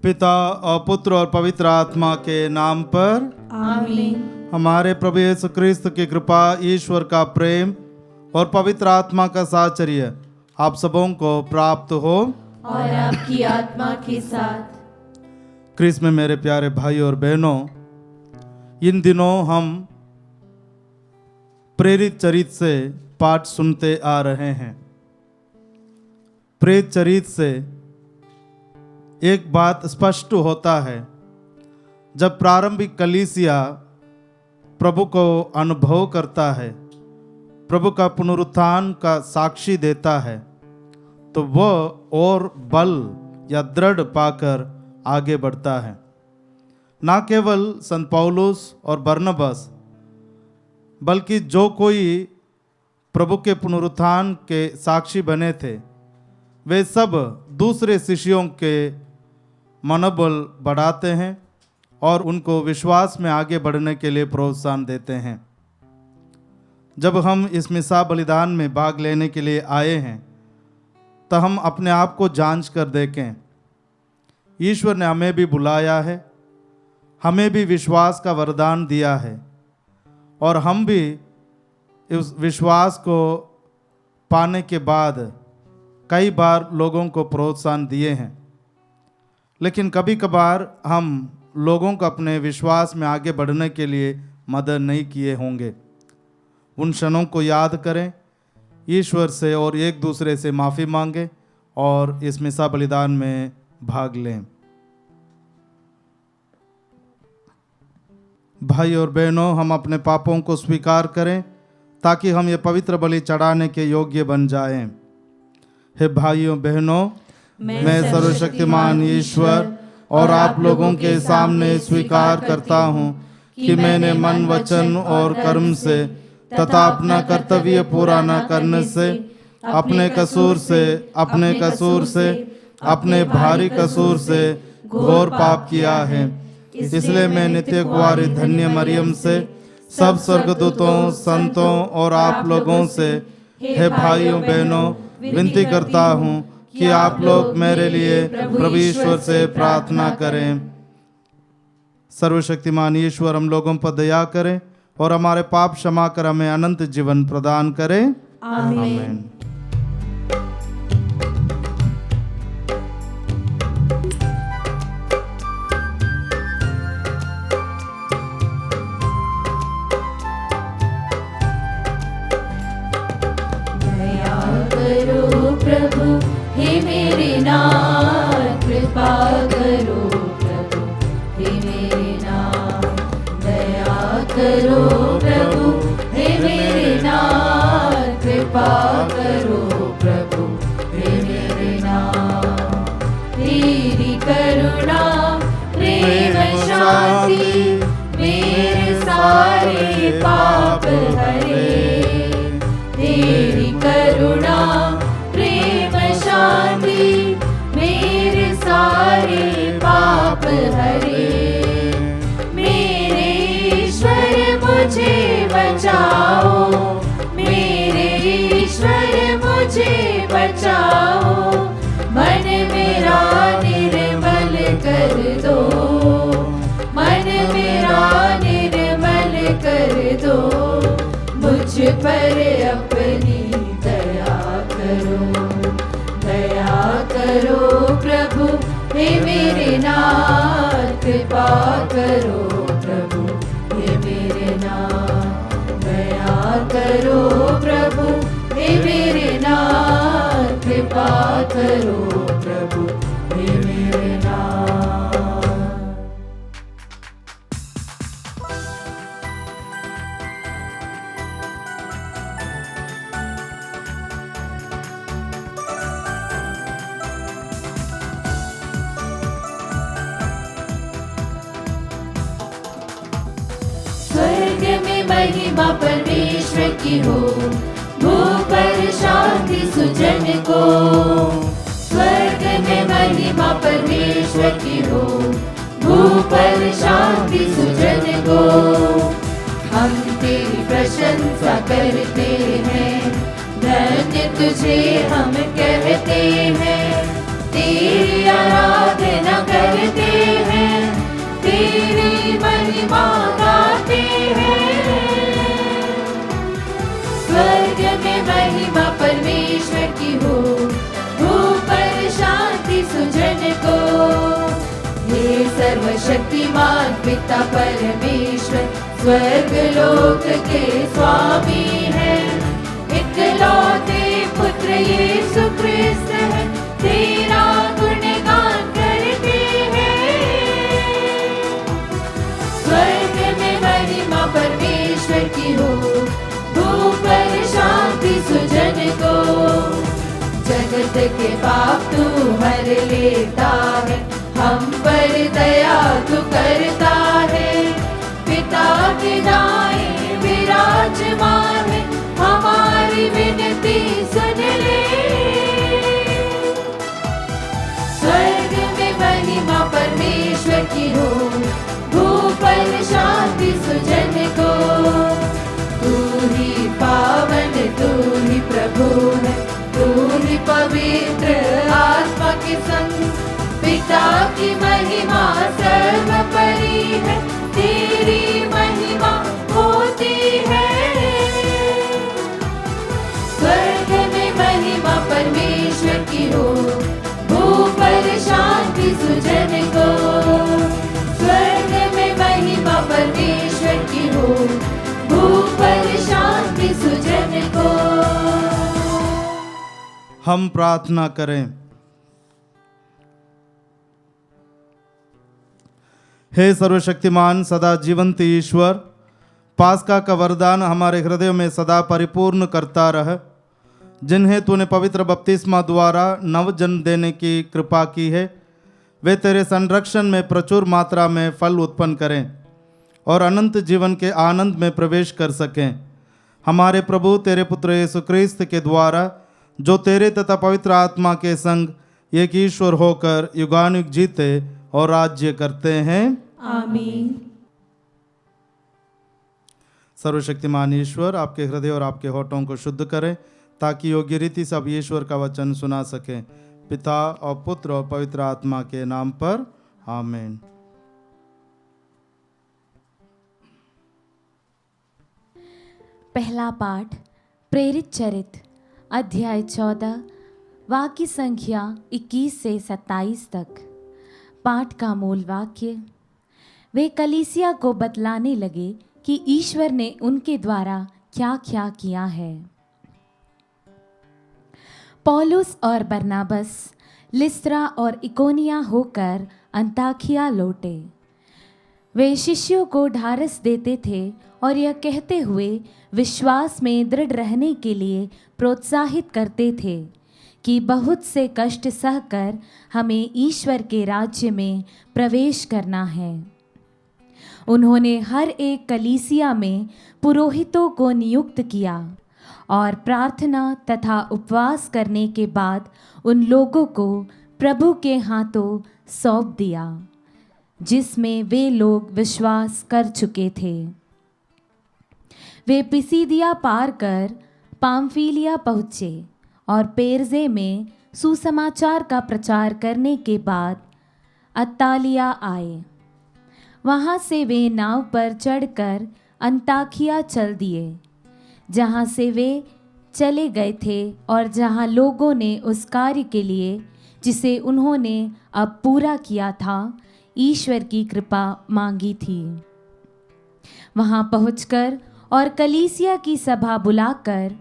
पिता और पुत्र और पवित्र आत्मा के नाम पर आमीन। हमारे प्रभु यीशु क्रिस्त की कृपा, ईश्वर का प्रेम और पवित्र आत्मा का साहचर्य आप सबों को प्राप्त हो और आपकी आत्मा के साथ। क्रिस्त में मेरे प्यारे भाई और बहनों, इन दिनों हम प्रेरित चरित्र से पाठ सुनते आ रहे हैं। प्रेरित चरित्र से एक बात स्पष्ट होता है, जब प्रारंभिक कलीसिया प्रभु को अनुभव करता है, प्रभु का पुनरुत्थान का साक्षी देता है, तो वह और बल या दृढ़ पाकर आगे बढ़ता है। ना केवल संत पौलुस और बरनबास, बल्कि जो कोई प्रभु के पुनरुत्थान के साक्षी बने थे, वे सब दूसरे शिष्यों के मनोबल बढ़ाते हैं और उनको विश्वास में आगे बढ़ने के लिए प्रोत्साहन देते हैं। जब हम इस मिसा बलिदान में भाग लेने के लिए आए हैं, तो हम अपने आप को जांच कर देखें। ईश्वर ने हमें भी बुलाया है, हमें भी विश्वास का वरदान दिया है और हम भी इस विश्वास को पाने के बाद कई बार लोगों को प्रोत्साहन दिए हैं। लेकिन कभी कभार हम लोगों को अपने विश्वास में आगे बढ़ने के लिए मदद नहीं किए होंगे। उन क्षणों को याद करें, ईश्वर से और एक दूसरे से माफ़ी मांगें और इस मिसा बलिदान में भाग लें। भाई और बहनों, हम अपने पापों को स्वीकार करें ताकि हम ये पवित्र बलि चढ़ाने के योग्य बन जाएं। हे भाइयों बहनों, मैं सर्वशक्तिमान ईश्वर और आप लोगों के सामने स्वीकार करता हूँ कि मैंने मन, वचन और कर्म से तथा अपना कर्तव्य पूरा न करने से अपने कसूर से अपने भारी कसूर से घोर पाप किया है। इसलिए मैं नित्य कुंवारी धन्य मरियम से, सब स्वर्गदूतों, संतों और आप लोगों से, हे भाइयों बहनों, विनती करता हूँ कि आप लोग मेरे लिए प्रभु ईश्वर से प्रार्थना करें। सर्वशक्तिमान ईश्वर हम लोगों पर दया करें और हमारे पाप क्षमा कर हमें अनंत जीवन प्रदान करें। आमीन। प्रभु हे मेरे नाथ, कृपा करो प्रभु हे मेरे नाथ, दया करो प्रभु हे मेरे नाथ, कृपा करो प्रभु हे मेरे नाथ। तेरी करुणा प्रेम शांति मेरे सारे पाप हरे। तेरी करुणा शांति मेरे सारे पाप हरे। मेरे ईश्वर मुझे बचाओ, मेरे ईश्वर मुझे बचाओ, मन मेरा निर्मल कर दो, मन मेरा निर्मल कर दो, मुझ पर अपनी दया करो, दया करो प्रभु हे मेरे नाथ, कृपा करो प्रभु हे मेरे नाथ, दया करो प्रभु हे मेरे नाथ, कृपा करो प्रभु हे मेरे नाथ। महिमा परमेश्वर की हो, भू पर शांति सुजन को। स्वर्ग में महिमा परमेश्वर की हो, भू पर शांति सुजन को। हम तेरी प्रशंसा करते हैं, धन्य तुझे हम कहते हैं। तेरी आराधना करते हैं, तेरी महिमा गाते हैं। स्वर्ग में महिमा परमेश्वर की हो, ऊपर शांति सुजन को। हे सर्वशक्तिमान पिता परमेश्वर, स्वर्ग लोक के स्वामी है। इकलौते पुत्र यीशु क्रिस्त है, तेरा गुणगान करते हैं। स्वर्ग में महिमा परमेश्वर की हो, ऊपर शांति सुजन को। जगत के पाप तू हर लेता है, हम पर दया तू करता है। पिता के दाएं विराजमान है, हमारी विनती सुन ले। स्वर्ग में महिमा परमेश्वर की हो, ऊपर शांति सुजन को। तू ही पावन, तू ही प्रभु है, तू ही पवित्र आत्मा के संग। पिता की महिमा सर्वोपरि है, तेरी महिमा होती है। स्वर्ग में महिमा परमेश्वर की हो, ऊपर शांति सुजन को। स्वर्ग में महिमा परमेश्वर की हो, ऊपर शांति सुजन को। हम प्रार्थना करें। हे सर्वशक्तिमान सदा जीवंत ईश्वर, पास्का का वरदान हमारे हृदयों में सदा परिपूर्ण करता रह। जिन्हें तूने पवित्र बपतिस्मा द्वारा नव जन्म देने की कृपा की है, वे तेरे संरक्षण में प्रचुर मात्रा में फल उत्पन्न करें और अनंत जीवन के आनंद में प्रवेश कर सकें। हमारे प्रभु तेरे पुत्र यीशु क्रिस्त के द्वारा, जो तेरे तथा पवित्र आत्मा के संग एक ईश्वर होकर युगानुयुग जीते और राज्य करते हैं। आमीन। सर्वशक्तिमान ईश्वर आपके हृदय और आपके होठों को शुद्ध करें, ताकि योग्य रीति से अब ईश्वर का वचन सुना सकें। पिता और पुत्र और पवित्र आत्मा के नाम पर आमीन। पहला पाठ प्रेरित चरित्र अध्याय 14 वाक्य संख्या 21 से 27 तक। पाठ का मूल वाक्य। वे कलीसिया को बतलाने लगे कि ईश्वर ने उनके द्वारा क्या क्या किया है। पौलुस और बरनाबस लिस्त्रा और इकोनिया होकर अंताकिया लौटे। वे शिष्यों को ढारस देते थे और यह कहते हुए विश्वास में दृढ़ रहने के लिए प्रोत्साहित करते थे कि बहुत से कष्ट सहकर हमें ईश्वर के राज्य में प्रवेश करना है। उन्होंने हर एक कलीसिया में पुरोहितों को नियुक्त किया और प्रार्थना तथा उपवास करने के बाद उन लोगों को प्रभु के हाथों सौंप दिया, जिसमें वे लोग विश्वास कर चुके थे। वे पिसिदिया पार कर पामफिलिया पहुँचे और पेरजे में सुसमाचार का प्रचार करने के बाद अत्तालिया आए। वहाँ से वे नाव पर चढ़कर अंताकिया चल दिए, जहाँ से वे चले गए थे और जहाँ लोगों ने उस कार्य के लिए जिसे उन्होंने अब पूरा किया था, ईश्वर की कृपा मांगी थी। वहाँ पहुँचकर और कलीसिया की सभा बुलाकर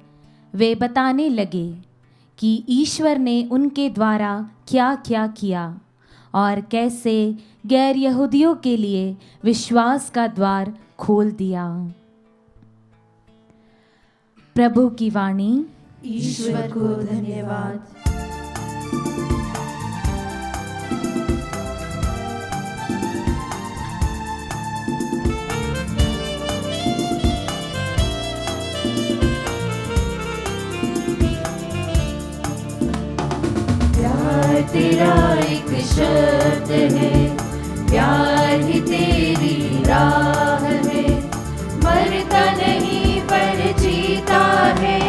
वे बताने लगे कि ईश्वर ने उनके द्वारा क्या क्या किया और कैसे गैर यहूदियों के लिए विश्वास का द्वार खोल दिया। प्रभु की वाणी। ईश्वर को धन्यवाद। प्यार तेरा एक शब्द है, प्यार ही तेरी राह है, मरता नहीं पर जीता है,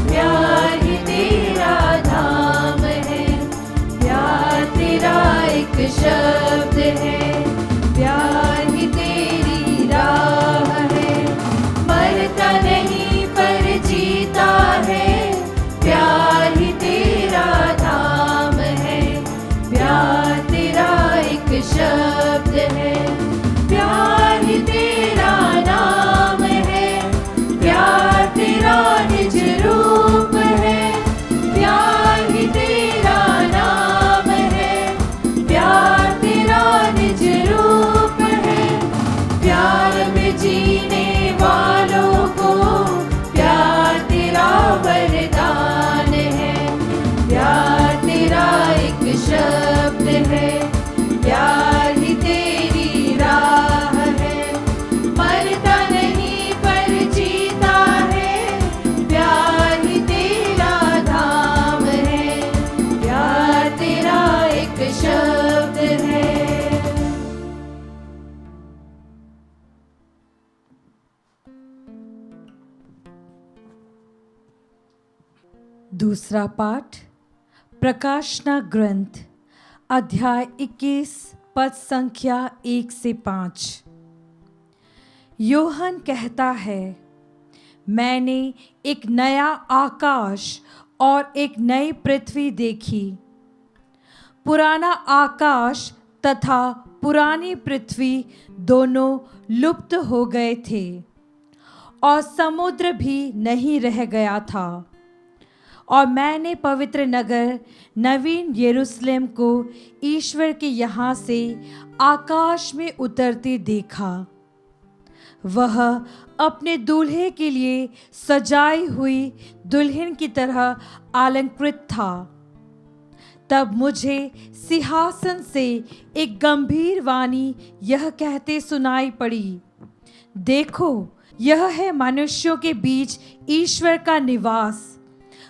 प्यार ही तेरा धाम है, प्यार प्यार में जीने वालों को प्यार तेरा वरदान है। प्यार तेरा एक शब्द है, प्यार ही तेरी राह है। मरता नहीं पर जीता है, प्यार ही तेरा धाम है। प्यार तेरा एक शब्द है। दूसरा पाठ प्रकाशना ग्रंथ अध्याय 21 पद संख्या 1 से 5। योहन कहता है, मैंने एक नया आकाश और एक नई पृथ्वी देखी। पुराना आकाश तथा पुरानी पृथ्वी दोनों लुप्त हो गए थे और समुद्र भी नहीं रह गया था। और मैंने पवित्र नगर नवीन यरूशलेम को ईश्वर के यहाँ से आकाश में उतरते देखा। वह अपने दूल्हे के लिए सजाई हुई दुल्हन की तरह अलंकृत था। तब मुझे सिंहासन से एक गंभीर वाणी यह कहते सुनाई पड़ी, देखो, यह है मनुष्यों के बीच ईश्वर का निवास।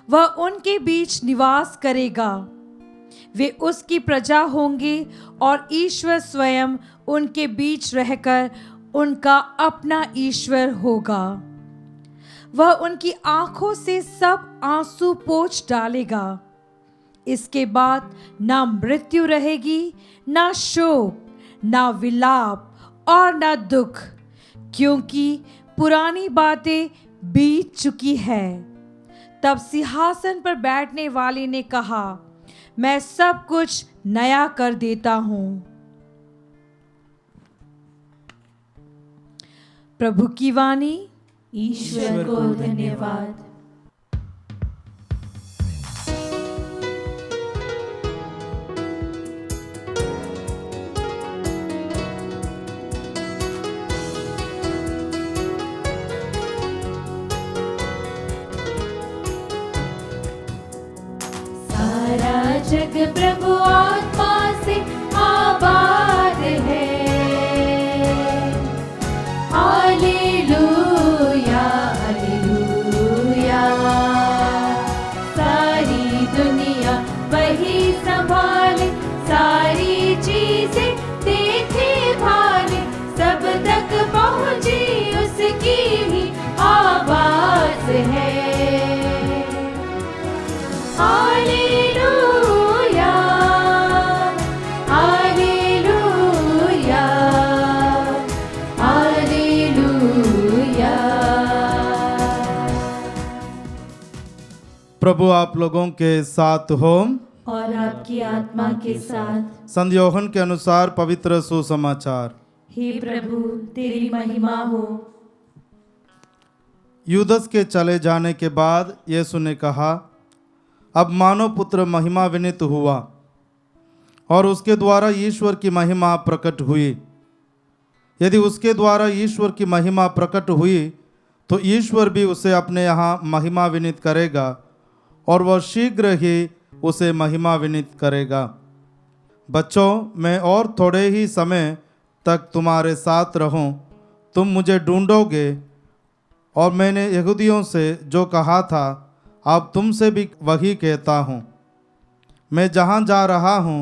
वह उनके बीच निवास करेगा, वे उसकी प्रजा होंगे और ईश्वर स्वयं उनके बीच रहकर उनका अपना ईश्वर होगा। वह उनकी आंखों से सब आंसू पोंछ डालेगा। इसके बाद ना मृत्यु रहेगी, ना शोक, ना विलाप और ना दुख, क्योंकि पुरानी बातें बीत चुकी है। तब सिंहासन पर बैठने वाले ने कहा, मैं सब कुछ नया कर देता हूँ। प्रभु की वाणी। ईश्वर को धन्यवाद। सारा जग प्रभु आत्मा से आबाद है। Hallelujah hallelujah. सारी दुनिया वही संभाले, सारी चीजें देखे भाले, सब तक पहुंची उसकी ही आवाज है। Hallelujah hallelujah hallelujah. प्रभु आप लोगों के साथ हो और आपकी आत्मा के साथ। संत यूहन्ना के अनुसार पवित्र सुसमाचार। हे प्रभु तेरी महिमा हो। यूदस के चले जाने के बाद यीशु ने कहा, अब मानव पुत्र महिमा विनीत हुआ और उसके द्वारा ईश्वर की महिमा प्रकट हुई। यदि उसके द्वारा ईश्वर की महिमा प्रकट हुई तो ईश्वर भी उसे अपने यहाँ महिमा विनीत करेगा और वह शीघ्र ही उसे महिमा विनीत करेगा। बच्चों, मैं और थोड़े ही समय तक तुम्हारे साथ रहूं। तुम मुझे ढूंढोगे और मैंने यहूदियों से जो कहा था अब तुमसे भी वही कहता हूँ। मैं जहाँ जा रहा हूँ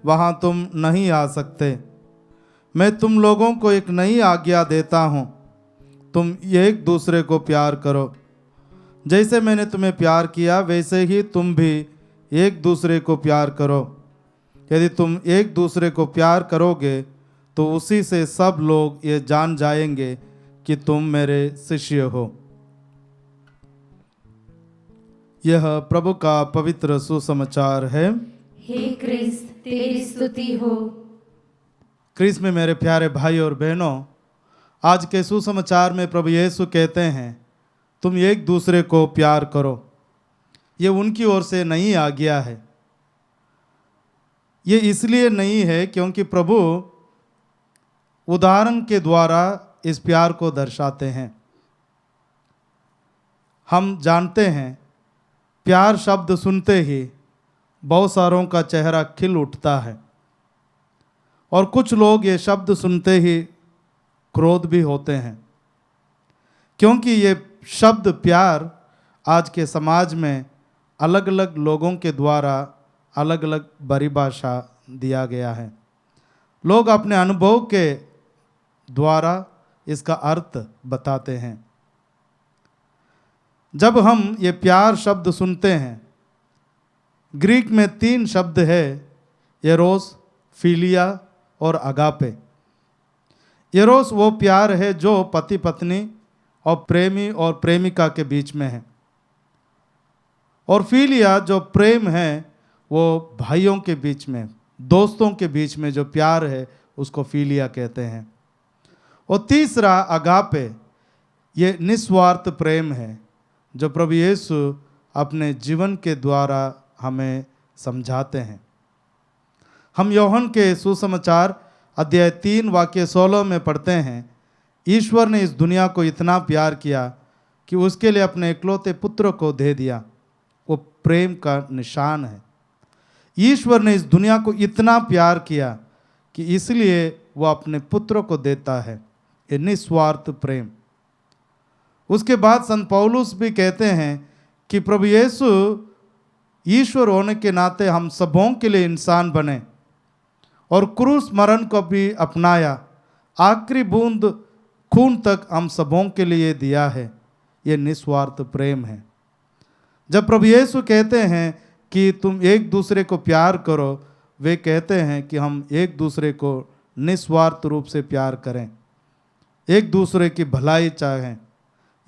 वहाँ तुम नहीं आ सकते। मैं तुम लोगों को एक नई आज्ञा देता हूँ, तुम एक दूसरे को प्यार करो। जैसे मैंने तुम्हें प्यार किया वैसे ही तुम भी एक दूसरे को प्यार करो। यदि तुम एक दूसरे को प्यार करोगे तो उसी से सब लोग ये जान जाएंगे कि तुम मेरे शिष्य हो। यह प्रभु का पवित्र सुसमाचार है। हे क्रिस्त तेरी स्तुति हो। क्रिस्त में मेरे प्यारे भाई और बहनों, आज के सुसमाचार में प्रभु यीशु कहते हैं तुम एक दूसरे को प्यार करो। ये उनकी ओर से नई आज्ञा है। ये इसलिए नहीं है क्योंकि प्रभु उदाहरण के द्वारा इस प्यार को दर्शाते हैं। हम जानते हैं प्यार शब्द सुनते ही बहुत सारों का चेहरा खिल उठता है, और कुछ लोग ये शब्द सुनते ही क्रोध भी होते हैं, क्योंकि ये शब्द प्यार आज के समाज में अलग अलग लोगों के द्वारा अलग अलग परिभाषा दिया गया है। लोग अपने अनुभव के द्वारा इसका अर्थ बताते हैं। जब हम ये प्यार शब्द सुनते हैं, ग्रीक में 3 शब्द है, एरोस, फिलिया और अगापे। एरोस वो प्यार है जो पति पत्नी और प्रेमी और प्रेमिका के बीच में है, और फिलिया जो प्रेम है वो भाइयों के बीच में, दोस्तों के बीच में जो प्यार है उसको फिलिया कहते हैं। और तीसरा अगापे, ये निस्वार्थ प्रेम है जो प्रभु यीशु अपने जीवन के द्वारा हमें समझाते हैं। हम यूहन्ना के सुसमाचार अध्याय 3 वाक्य 16 में पढ़ते हैं, ईश्वर ने इस दुनिया को इतना प्यार किया कि उसके लिए अपने इकलौते पुत्र को दे दिया। वो प्रेम का निशान है। ईश्वर ने इस दुनिया को इतना प्यार किया कि इसलिए वो अपने पुत्र को देता है, ये निस्वार्थ प्रेम। उसके बाद संत पौलुस भी कहते हैं कि प्रभु यीशु ईश्वर होने के नाते हम सबों के लिए इंसान बने और क्रूस मरण को भी अपनाया, आखिरी बूंद खून तक हम सबों के लिए दिया है। ये निस्वार्थ प्रेम है। जब प्रभु यीशु कहते हैं कि तुम एक दूसरे को प्यार करो, वे कहते हैं कि हम एक दूसरे को निस्वार्थ रूप से प्यार करें, एक दूसरे की भलाई चाहें,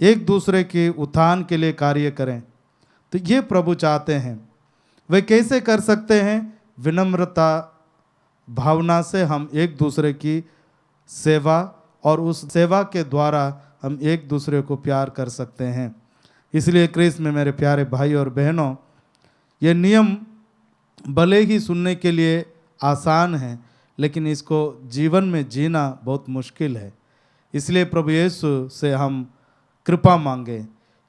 एक दूसरे के उत्थान के लिए कार्य करें। तो ये प्रभु चाहते हैं। वे कैसे कर सकते हैं? विनम्रता भावना से हम एक दूसरे की सेवा और उस सेवा के द्वारा हम एक दूसरे को प्यार कर सकते हैं। इसलिए क्रिस्त में मेरे प्यारे भाई और बहनों, ये नियम भले ही सुनने के लिए आसान है, लेकिन इसको जीवन में जीना बहुत मुश्किल है। इसलिए प्रभु यीशु से हम कृपा मांगे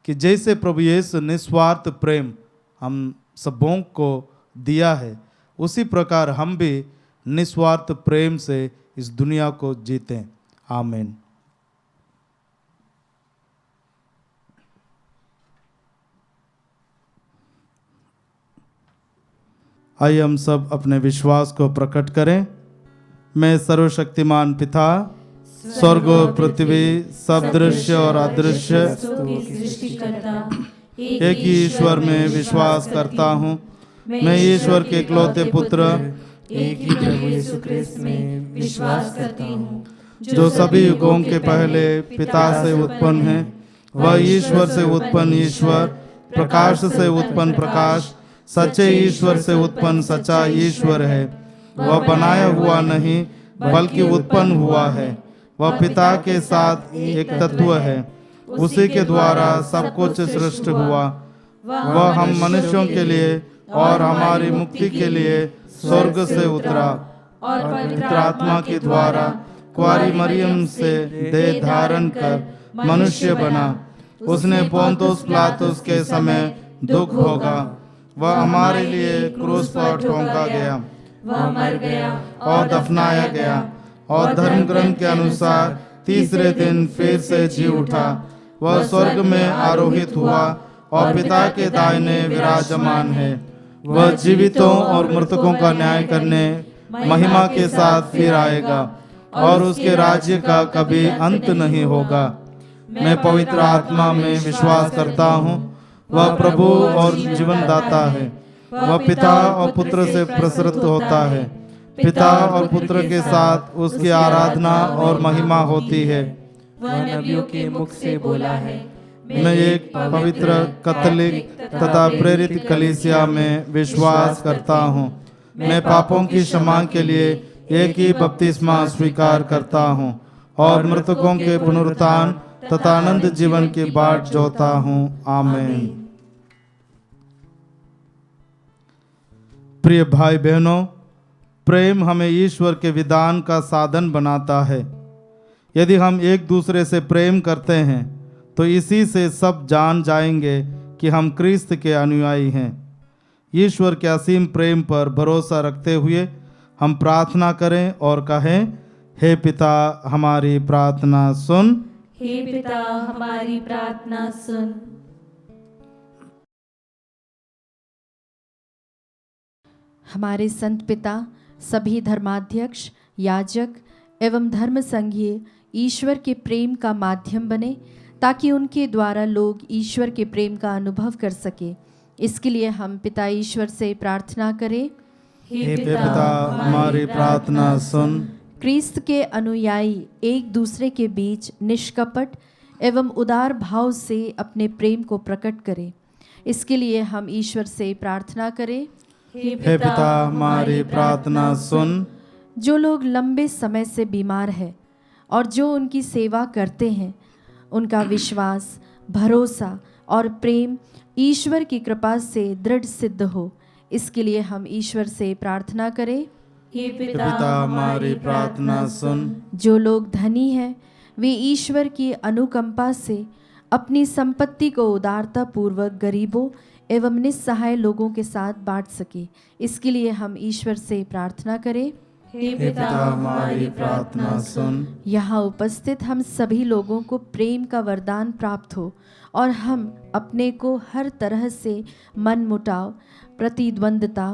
कि जैसे प्रभु यीशु निस्वार्थ प्रेम हम सबों को दिया है, उसी प्रकार हम भी निस्वार्थ प्रेम से इस दुनिया को जीतें। आमीन। आइए हम सब अपने विश्वास को प्रकट करें। मैं सर्वशक्तिमान पिता, स्वर्ग और पृथ्वी सब दृश्य और अदृश्य एक ही ईश्वर में विश्वास करता हूँ। मैं ईश्वर के इकलौते पुत्र एक ही प्रभु यीशु क्रिस्त में विश्वास करता हूँ, जो सभी युगों के पहले पिता से उत्पन्न है। वह ईश्वर से उत्पन्न ईश्वर, प्रकाश से उत्पन्न प्रकाश, सच्चे ईश्वर से उत्पन्न सच्चा ईश्वर है। वह बनाया हुआ नहीं बल्कि उत्पन्न हुआ है। वह पिता के साथ एक तत्व है। उसी के द्वारा सब कुछ सृष्टि हुआ। वह हम मनुष्यों के लिए और हमारी मुक्ति के लिए स्वर्ग से उतरा और पवित्र आत्मा के द्वारा कुंवारी मरियम से देह धारण कर मनुष्य बना। उसने पोंतुस पिलातुस के समय दुख भोगा। वह हमारे लिए क्रूस पर ठोंका गया, वह मर गया और दफनाया गया, और धर्म ग्रंथ के अनुसार तीसरे दिन फिर से जी उठा। वह स्वर्ग में आरोहित हुआ और पिता के दाहिने विराजमान है। वह जीवितों और मृतकों का न्याय करने महिमा के साथ फिर आएगा, और उसके राज्य का कभी अंत नहीं होगा। मैं पवित्र आत्मा में विश्वास करता हूँ। वह प्रभु और जीवन दाता है। वह पिता और पुत्र से प्रसृत होता है। पिता और पुत्र के साथ उसकी आराधना और महिमा होती है। वह नबियों के मुख से बोला है। मैं एक पवित्र कैथोलिक तथा प्रेरित कलीसिया में विश्वास करता हूँ। मैं पापों की क्षमा के लिए एक ही बपतिस्मा स्वीकार करता हूँ और मृतकों के पुनरुत्थान तथा आनंद जीवन की बाट जोता हूँ। आमीन। प्रिय भाई बहनों, प्रेम हमें ईश्वर के विधान का साधन बनाता है। यदि हम एक दूसरे से प्रेम करते हैं तो इसी से सब जान जाएंगे कि हम क्रिस्त के अनुयायी हैं। ईश्वर के असीम प्रेम पर भरोसा रखते हुए हम प्रार्थना करें और कहें, हे पिता हमारी प्रार्थना सुन। हे पिता हमारी प्रार्थना सुन। हमारे संत पिता, सभी धर्माध्यक्ष, याजक एवं धर्म संघीय ईश्वर के प्रेम का माध्यम बने, ताकि उनके द्वारा लोग ईश्वर के प्रेम का अनुभव कर सके। इसके लिए हम पिता ईश्वर से प्रार्थना करें। हे पिता हमारी प्रार्थना सुन। क्रिस्त के अनुयायी एक दूसरे के बीच निष्कपट एवं उदार भाव से अपने प्रेम को प्रकट करें। इसके लिए हम ईश्वर से प्रार्थना करें। हे पिता हमारी प्रार्थना सुन। जो लोग लंबे समय से बीमार हैं और जो उनकी सेवा करते हैं, उनका विश्वास, भरोसा और प्रेम ईश्वर की कृपा से दृढ़ सिद्ध हो। इसके लिए हम ईश्वर से प्रार्थना करें। हे पिता हमारी प्रार्थना सुन। जो लोग धनी हैं, वे ईश्वर की अनुकंपा से अपनी संपत्ति को उदारता पूर्वक गरीबों एवं निस्सहाय लोगों के साथ बांट सके। इसके लिए हम ईश्वर से प्रार्थना करें। हे पिता हमारी प्रार्थना सुन। यहाँ उपस्थित हम सभी लोगों को प्रेम का वरदान प्राप्त हो और हम अपने को हर तरह से मनमुटाव, प्रतिद्वंद्विता,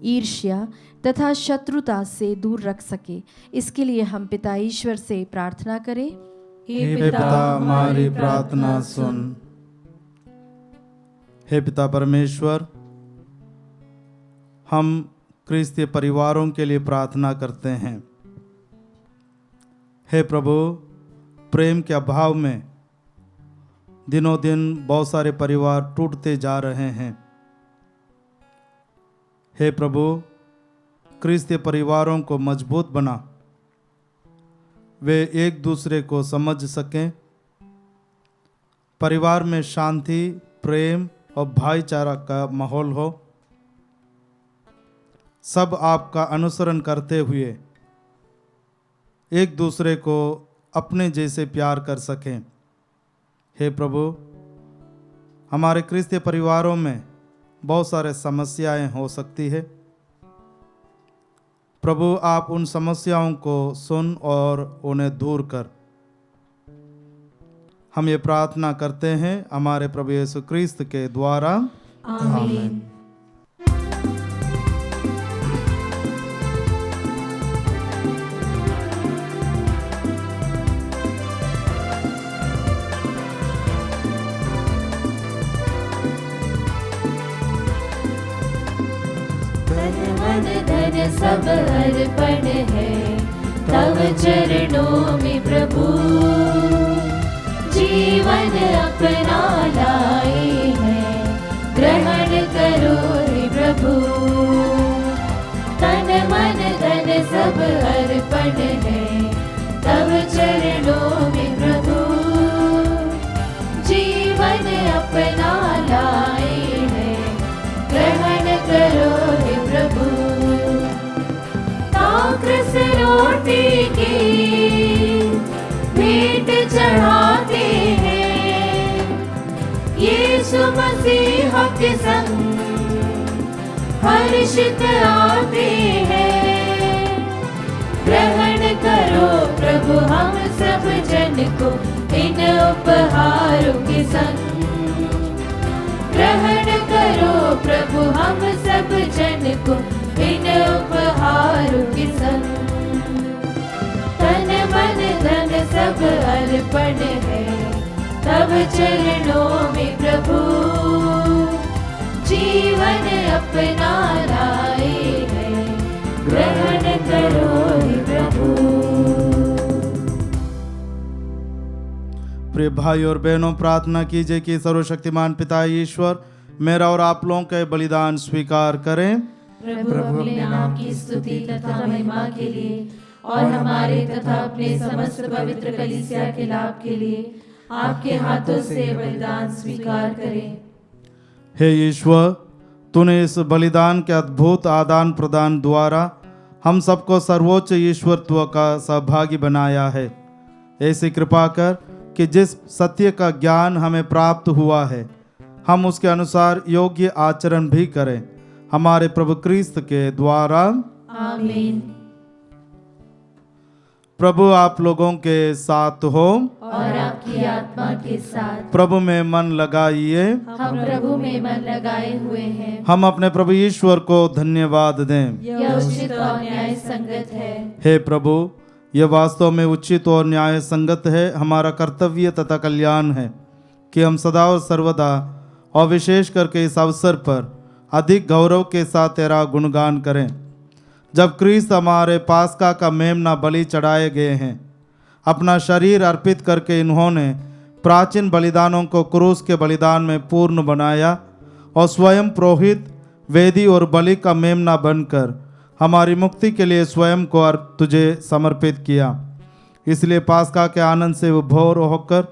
ईर्ष्या तथा शत्रुता से दूर रख सके। इसके लिए हम पिता ईश्वर से प्रार्थना करें। हे पिता हमारी प्रार्थना सुन। हे पिता परमेश्वर, हम क्रिस्तीय परिवारों के लिए प्रार्थना करते हैं। हे प्रभु, प्रेम के अभाव में दिनों दिन बहुत सारे परिवार टूटते जा रहे हैं। हे प्रभु, क्रिस्तीय परिवारों को मजबूत बना, वे एक दूसरे को समझ सकें, परिवार में शांति, प्रेम और भाईचारा का माहौल हो, सब आपका अनुसरण करते हुए एक दूसरे को अपने जैसे प्यार कर सकें। हे प्रभु, हमारे क्रिस्तीय परिवारों में बहुत सारे समस्याएं हो सकती है। प्रभु, आप उन समस्याओं को सुन और उन्हें दूर कर। हम ये प्रार्थना करते हैं हमारे प्रभु यीशु क्रिस्त के द्वारा, आमीन। मन धन सब अर्पण है तव चरणों में प्रभु, जीवन अपना लाए हैं ग्रहण करो हे प्रभु। तन मन धन सब अर्पण है तव चरणों में प्रभु, जीवन अपना लाए हैं ग्रहण करो हे प्रभु। ताक्रस रोटी की भेंट चढ़ाते हैं, यीशु मसीह के संग हर्षित आते हैं। ग्रहण करो प्रभु हम सब जन को इन उपहारों के संग, ग्रहण करो प्रभु हम सब जन को इन उपहारों के संग। तन मन धन सब अर्पण है तब चरणों में प्रभु, जीवन अपना लाए हैं ग्रहण करो हे प्रभु। प्रिय भाई और बहनों, प्रार्थना कीजिए कि सर्वशक्तिमान पिता ईश्वर मेरा और आप लोगों का बलिदान स्वीकार करें। प्रभु अपने नाम की स्तुति तथा महिमा के लिए और हमारे तथा अपने समस्त पवित्र कलीसिया के लाभ के लिए आपके हाथों से बलिदान स्वीकार करें। हे ईश्वर, तूने इस बलिदान के अद्भुत आदान प्रदान द्वारा हम सबको सर्वोच्च ईश्वरत्व का सहभागी बनाया है। ऐसी कृपा कर कि जिस सत्य का ज्ञान हमें प्राप्त हुआ है हम उसके अनुसार योग्य आचरण भी करें, हमारे प्रभु क्रिस्त के द्वारा। आमीन। प्रभु आप लोगों के साथ हो और आपकी आत्मा के साथ। प्रभु में मन लगाइए। हम प्रभु में मन लगाए हुए हैं। हम अपने प्रभु ईश्वर को धन्यवाद दें। यह उचित और न्याय संगत है। हे प्रभु, यह वास्तव में उचित और न्याय संगत है, हमारा कर्तव्य तथा कल्याण है कि हम सदा और सर्वदा और विशेष करके इस अवसर पर अधिक गौरव के साथ तेरा गुणगान करें। जब क्रिस्त हमारे पास्का का मेमना बलि चढ़ाए गए हैं, अपना शरीर अर्पित करके इन्होंने प्राचीन बलिदानों को क्रूस के बलिदान में पूर्ण बनाया और स्वयं पुरोहित, वेदी और बलि का मेमना बनकर हमारी मुक्ति के लिए स्वयं को तुझे समर्पित किया। इसलिए पास्का के आनंद से विभोर होकर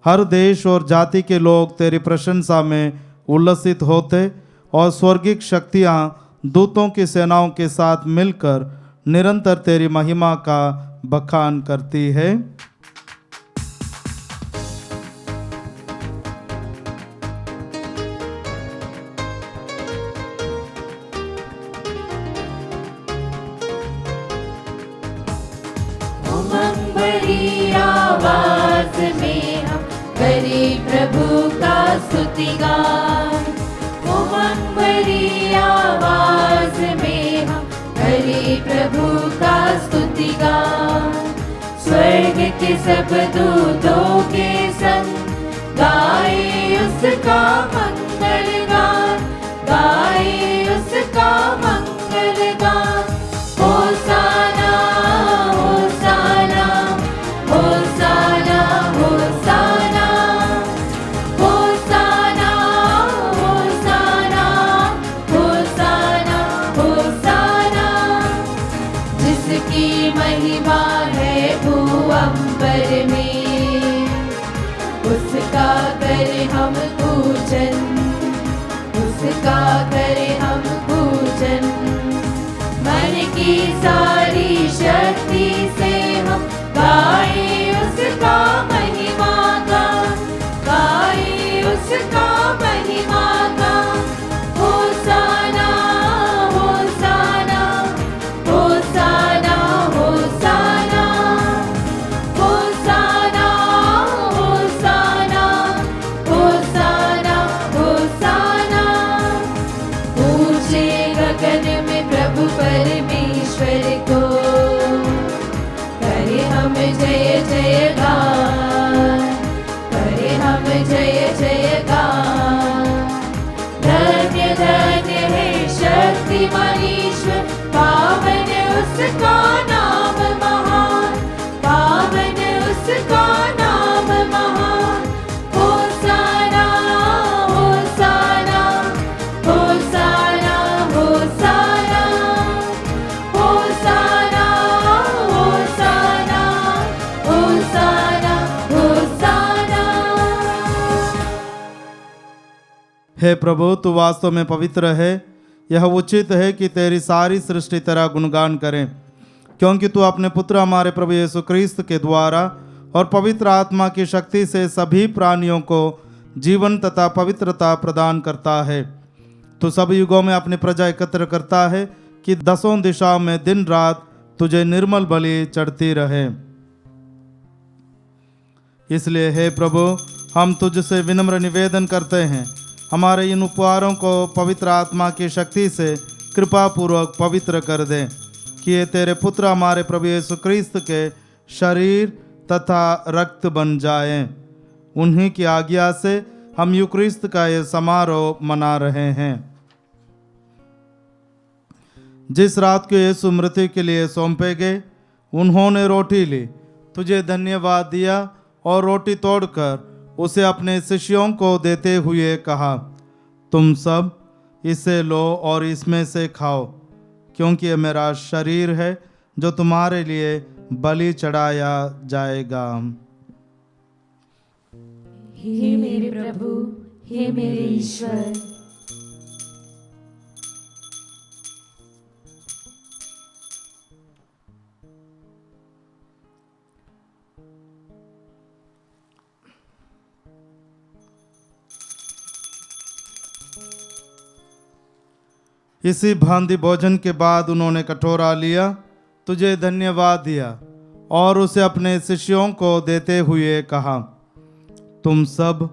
हर देश और जाति के लोग तेरी प्रशंसा में उल्लसित होते और स्वर्गिक शक्तियाँ दूतों की सेनाओं के साथ मिलकर निरंतर तेरी महिमा का बखान करती है। उमंग भरी आवाज में हम करें प्रभु का स्तुतिगान। उमंग भरी आवाज में हम करें प्रभु का स्तुतिगान। स्वर्ग के सब दूतों के संग गाए उसका मंगल गान, गाए उसका मंगल गान। होसाना होसाना होसाना होसाना होसाना होसाना होसाना होसाना। जिसकी महिमा है भूअंबर में, उसका करें हम पूजन, उसका करें हम पूजन। मन की सारी शक्ति से हम गाए उसका महिमा गान, गाए उसका महिमा गान। होसाना होसाना होसाना होसाना होसाना होसाना होसाना होसाना। ऊंचे गगन में प्रभु परमेश्वर को करे हम जय जय गान, करे हम जय जय गान। धन्य धन्य है शक्तिमान ईश्वर, पावन उसका नाम महान, पावन उसका नाम महान। होसाना होसाना होसाना होसाना होसाना होसाना होसाना होसाना। हे प्रभु, तू वास्तव में पवित्र है। यह उचित है कि तेरी सारी सृष्टि तेरा गुणगान करें, क्योंकि तू अपने पुत्र हमारे प्रभु यीशु क्रिस्त के द्वारा और पवित्र आत्मा की शक्ति से सभी प्राणियों को जीवन तथा पवित्रता प्रदान करता है। तू सब युगों में अपनी प्रजा एकत्र करता है कि दसों दिशाओं में दिन रात तुझे निर्मल बलि चढ़ती रहे। इसलिए हे प्रभु, हम तुझसे विनम्र निवेदन करते हैं, हमारे इन उपहारों को पवित्र आत्मा की शक्ति से कृपा पूर्वक पवित्र कर दे, कि ये तेरे पुत्र हमारे प्रभु यीशु क्रिस्त के शरीर तथा रक्त बन जाएं। उन्हीं की आज्ञा से हम यूक्रिस्त का ये समारोह मना रहे हैं। जिस रात को यीशु मृत्यु के लिए सौंपे गए, उन्होंने रोटी ली, तुझे धन्यवाद दिया और रोटी तोड़कर उसे अपने शिष्यों को देते हुए कहा, तुम सब इसे लो और इसमें से खाओ, क्योंकि यह मेरा शरीर है जो तुम्हारे लिए बलि चढ़ाया जाएगा। हे मेरे प्रभु, हे मेरे ईश्वर। इसी भांति भोजन के बाद उन्होंने कटोरा लिया, तुझे धन्यवाद दिया और उसे अपने शिष्यों को देते हुए कहा, तुम सब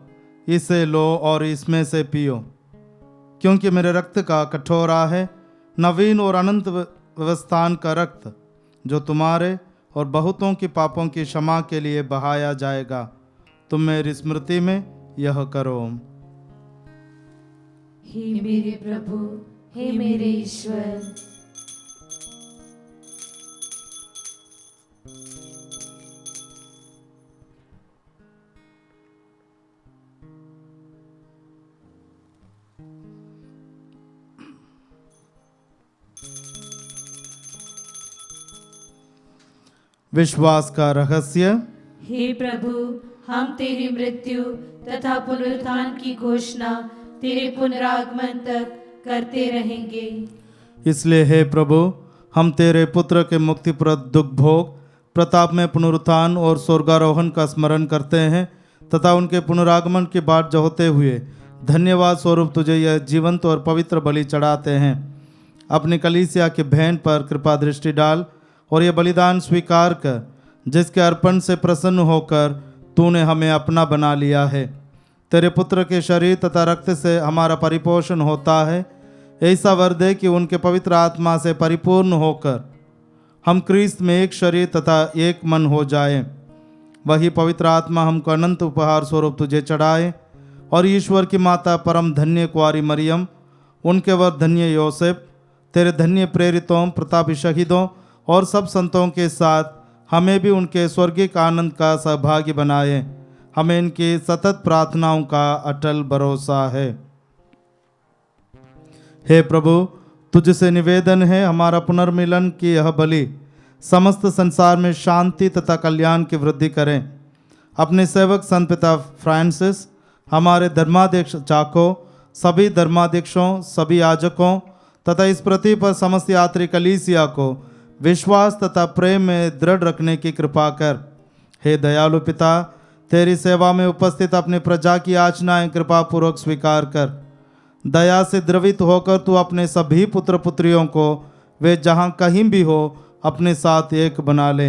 इसे लो और इसमें से पियो, क्योंकि मेरे रक्त का कटोरा है, नवीन और अनंत व्यवस्थान का रक्त, जो तुम्हारे और बहुतों की पापों की क्षमा के लिए बहाया जाएगा। तुम मेरी स्मृति में यह करो। हे मेरे प्रभु, हे मेरे ईश्वर। विश्वास का रहस्य। हे प्रभु, हम तेरी मृत्यु तथा पुनरुत्थान की घोषणा तेरे पुनरागमन तक करते रहेंगे। इसलिए हे प्रभु, हम तेरे पुत्र के मुक्तिप्रद दुख भोग, प्रताप में पुनरुत्थान और स्वर्गारोहण का स्मरण करते हैं तथा उनके पुनरागमन की बाट जोहते हुए धन्यवाद स्वरूप तुझे यह जीवंत और पवित्र बलि चढ़ाते हैं। अपनी कलीसिया के बहन पर कृपा दृष्टि डाल और यह बलिदान स्वीकार कर, जिसके अर्पण से प्रसन्न होकर तूने हमें अपना बना लिया है। तेरे पुत्र के शरीर तथा रक्त से हमारा परिपोषण होता है। ऐसा वर दे कि उनके पवित्र आत्मा से परिपूर्ण होकर हम क्रिस्त में एक शरीर तथा एक मन हो जाए। वही पवित्र आत्मा हमको अनंत उपहार स्वरूप तुझे चढ़ाए और ईश्वर की माता परम धन्य कुंवारी मरियम, उनके वर धन्य योसेफ, तेरे धन्य प्रेरितों, प्रतापी शहीदों और सब संतों के साथ हमें भी उनके स्वर्गिक आनंद का सहभागी बनाए। हमें इनकी सतत प्रार्थनाओं का अटल भरोसा है। हे प्रभु, तुझसे निवेदन है, हमारा पुनर्मिलन की यह बलि समस्त संसार में शांति तथा कल्याण की वृद्धि करें। अपने सेवक संत पिता फ्रांसिस, हमारे धर्माध्यक्ष चाको, सभी धर्माध्यक्षों, सभी याजकों तथा इस पृथ्वी पर समस्त यात्री कलीसिया को विश्वास तथा प्रेम में दृढ़ रखने की कृपा कर। हे दयालु पिता, तेरी सेवा में उपस्थित अपनी प्रजा की याचनाएं कृपा पूर्वक स्वीकार कर। दया से द्रवित होकर तू अपने सभी पुत्र पुत्रियों को वे जहां कहीं भी हो अपने साथ एक बना ले।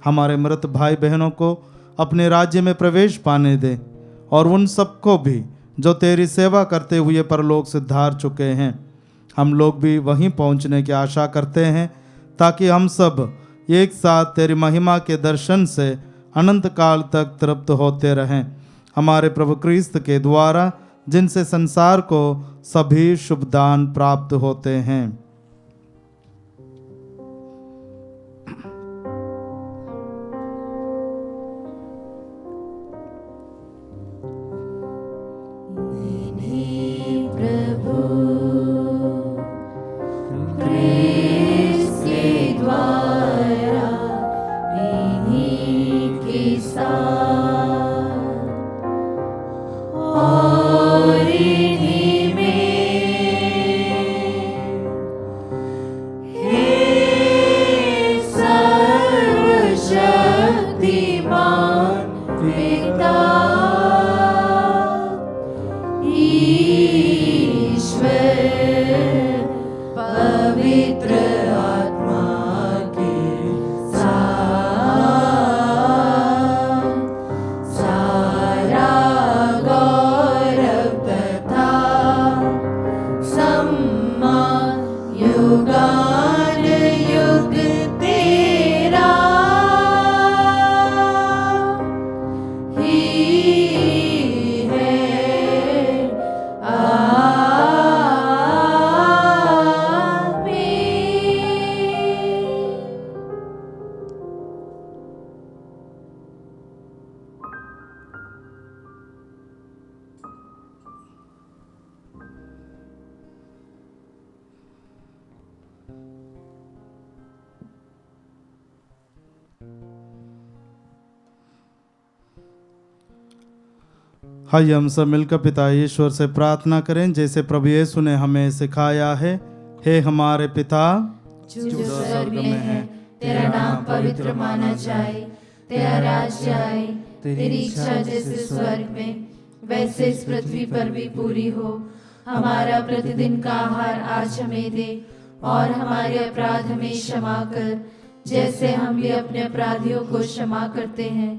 हमारे मृत भाई बहनों को अपने राज्य में प्रवेश पाने दे और उन सबको भी जो तेरी सेवा करते हुए परलोक से धार चुके हैं। हम लोग भी वहीं पहुंचने की आशा करते हैं, ताकि हम सब एक साथ तेरी महिमा के दर्शन से अनंत काल तक तृप्त होते रहें। हमारे प्रभु क्रिस्त के द्वारा, जिनसे संसार को सभी शुभ दान प्राप्त होते हैं। आइए हम सब मिलकर पिता ईश्वर से प्रार्थना करें, जैसे प्रभु यीशु ने हमें सिखाया है। हे हमारे पिता जो स्वर्ग में है, तेरा नाम पवित्र माना जाए, तेरा राज्य आए, तेरी इच्छा जैसे स्वर्ग में वैसे इस पृथ्वी पर भी पूरी हो। हमारा प्रतिदिन का आहार आज हमें दे, और हमारे अपराध हमें क्षमा कर, जैसे हम भी अपने अपराधियों को क्षमा करते हैं,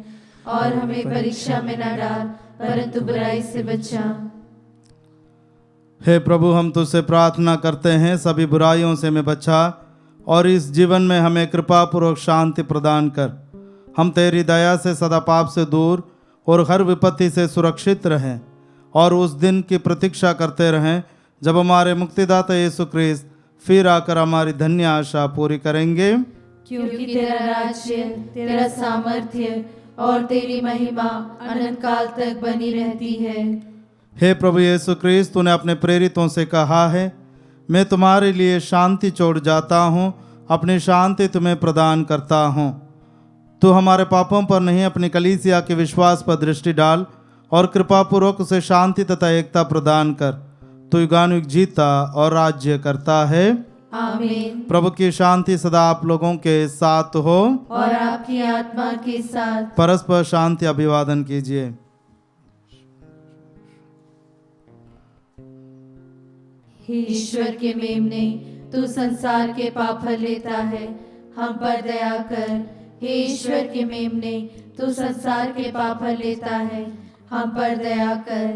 और हमें परीक्षा में न डाल, परंतु बुराई से बचा। हे प्रभु, हम तुझसे प्रार्थना करते हैं, सभी बुराइयों से हमें बचा और इस जीवन में हमें कृपा पूर्वक शांति प्रदान कर। हम तेरी दया से सदा पाप से दूर और हर विपत्ति से सुरक्षित रहें, और उस दिन की प्रतीक्षा करते रहें जब हमारे मुक्तिदाता यीशु ख्रीस्त फिर आकर हमारी धन्य आशा पूरी करेंगे। क्योंकि तेरा राज्य, तेरा सामर्थ्य और तेरी महिमा अनंत काल तक बनी रहती है। हे प्रभु यीशु ख्रीस्त, तूने अपने प्रेरितों से कहा है, मैं तुम्हारे लिए शांति छोड़ जाता हूँ, अपनी शांति तुम्हें प्रदान करता हूँ। तू हमारे पापों पर नहीं, अपनी कलीसिया के विश्वास पर दृष्टि डाल और कृपापूर्वक उसे शांति तथा एकता प्रदान कर। तू युगानुयुग जीता और राज्य करता है। आमीन। प्रभु की शांति सदा आप लोगों के साथ हो और आपकी आत्मा के साथ। परस्पर शांति अभिवादन कीजिए। हे ईश्वर के मेमने, तू संसार के पाप हर लेता है, हम पर दया कर। हे ईश्वर के मेमने, तू संसार के पाप हर लेता है, हम पर दया कर।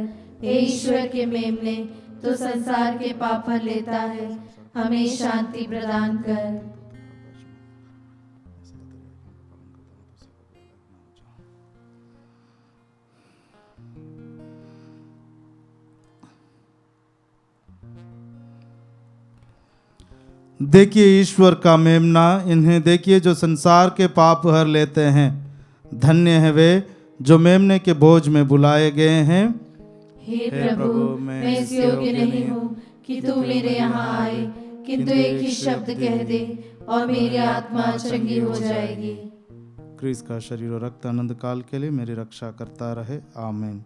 हे ईश्वर के मेमने, तू संसार के पाप हर लेता है, हमें शांति प्रदान कर। देखिए ईश्वर का मेमना, इन्हें देखिए जो संसार के पाप हर लेते हैं। धन्य है वे जो मेमने के भोज में बुलाए गए हैं। हे प्रभु, मैं इस योग्य नहीं हूँ कि तू मेरे यहाँ आए, किंतु एक ही शब्द कह दे और मेरी आत्मा चंगी हो जाएगी। क्रिस का शरीर और रक्त अनंत काल के लिए मेरी रक्षा करता रहे। आमीन।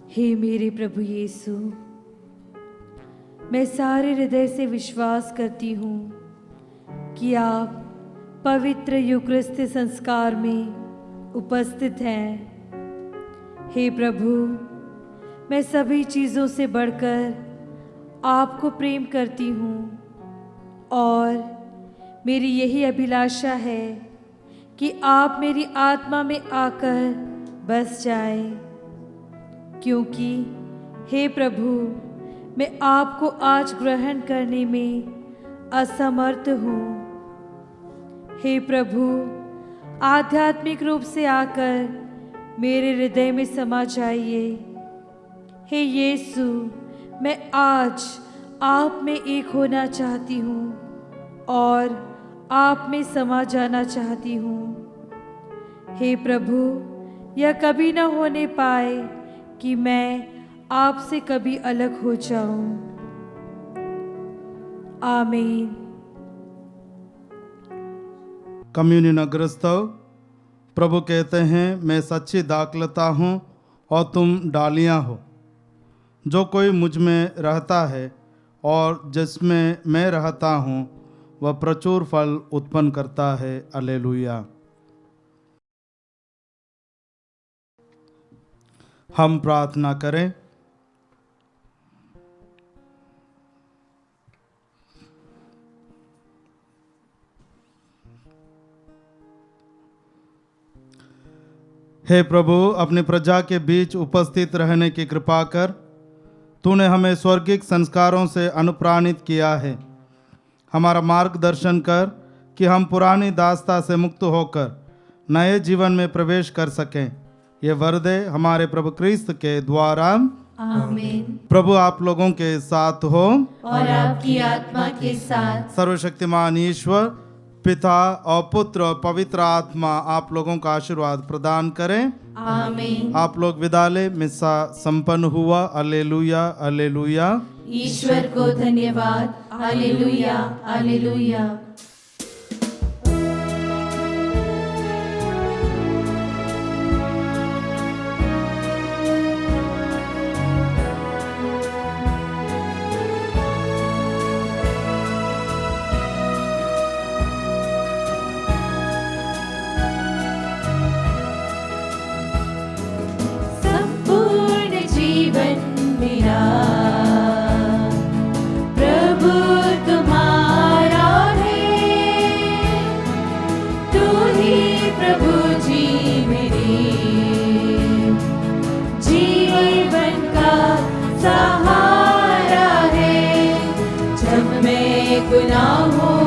हे मेरे प्रभु यीशु, मैं सारे हृदय से विश्वास करती हूँ कि आप पवित्र यूकरिस्ती संस्कार में उपस्थित हैं। हे प्रभु, मैं सभी चीज़ों से बढ़कर आपको प्रेम करती हूँ और मेरी यही अभिलाषा है कि आप मेरी आत्मा में आकर बस जाएं, क्योंकि हे प्रभु, मैं आपको आज ग्रहण करने में असमर्थ हूँ। हे प्रभु, आध्यात्मिक रूप से आकर मेरे हृदय में समा जाइए। हे यीशु, मैं आज आप में एक होना चाहती हूँ और आप में समा जाना चाहती हूँ। हे प्रभु, यह कभी न होने पाए कि मैं आपसे कभी अलग हो जाऊं। आमीन। कम्युनियन अग्रस्तव। प्रभु कहते हैं, मैं सच्ची दाखलता हूँ और तुम डालियाँ हो। जो कोई मुझ में रहता है और जिसमें मैं रहता हूँ, वह प्रचुर फल उत्पन्न करता है। हालेलुया। हम प्रार्थना करें। हे प्रभु, अपनी प्रजा के बीच उपस्थित रहने की कृपा कर। तूने हमें स्वर्गिक संस्कारों से अनुप्राणित किया है। हमारा मार्गदर्शन कर कि हम पुरानी दास्ता से मुक्त होकर नए जीवन में प्रवेश कर सकें। ये वरदे हमारे प्रभु क्रिस्त के द्वारा। आमीन। प्रभु आप लोगों के साथ हो और आपकी आत्मा के साथ। सर्वशक्तिमान ईश्वर पिता और पुत्र और पवित्र आत्मा आप लोगों का आशीर्वाद प्रदान करें। आमीन। आप लोग विदा लें। मिस्सा संपन्न हुआ। Hallelujah, hallelujah. ईश्वर को धन्यवाद। Hallelujah, hallelujah. हो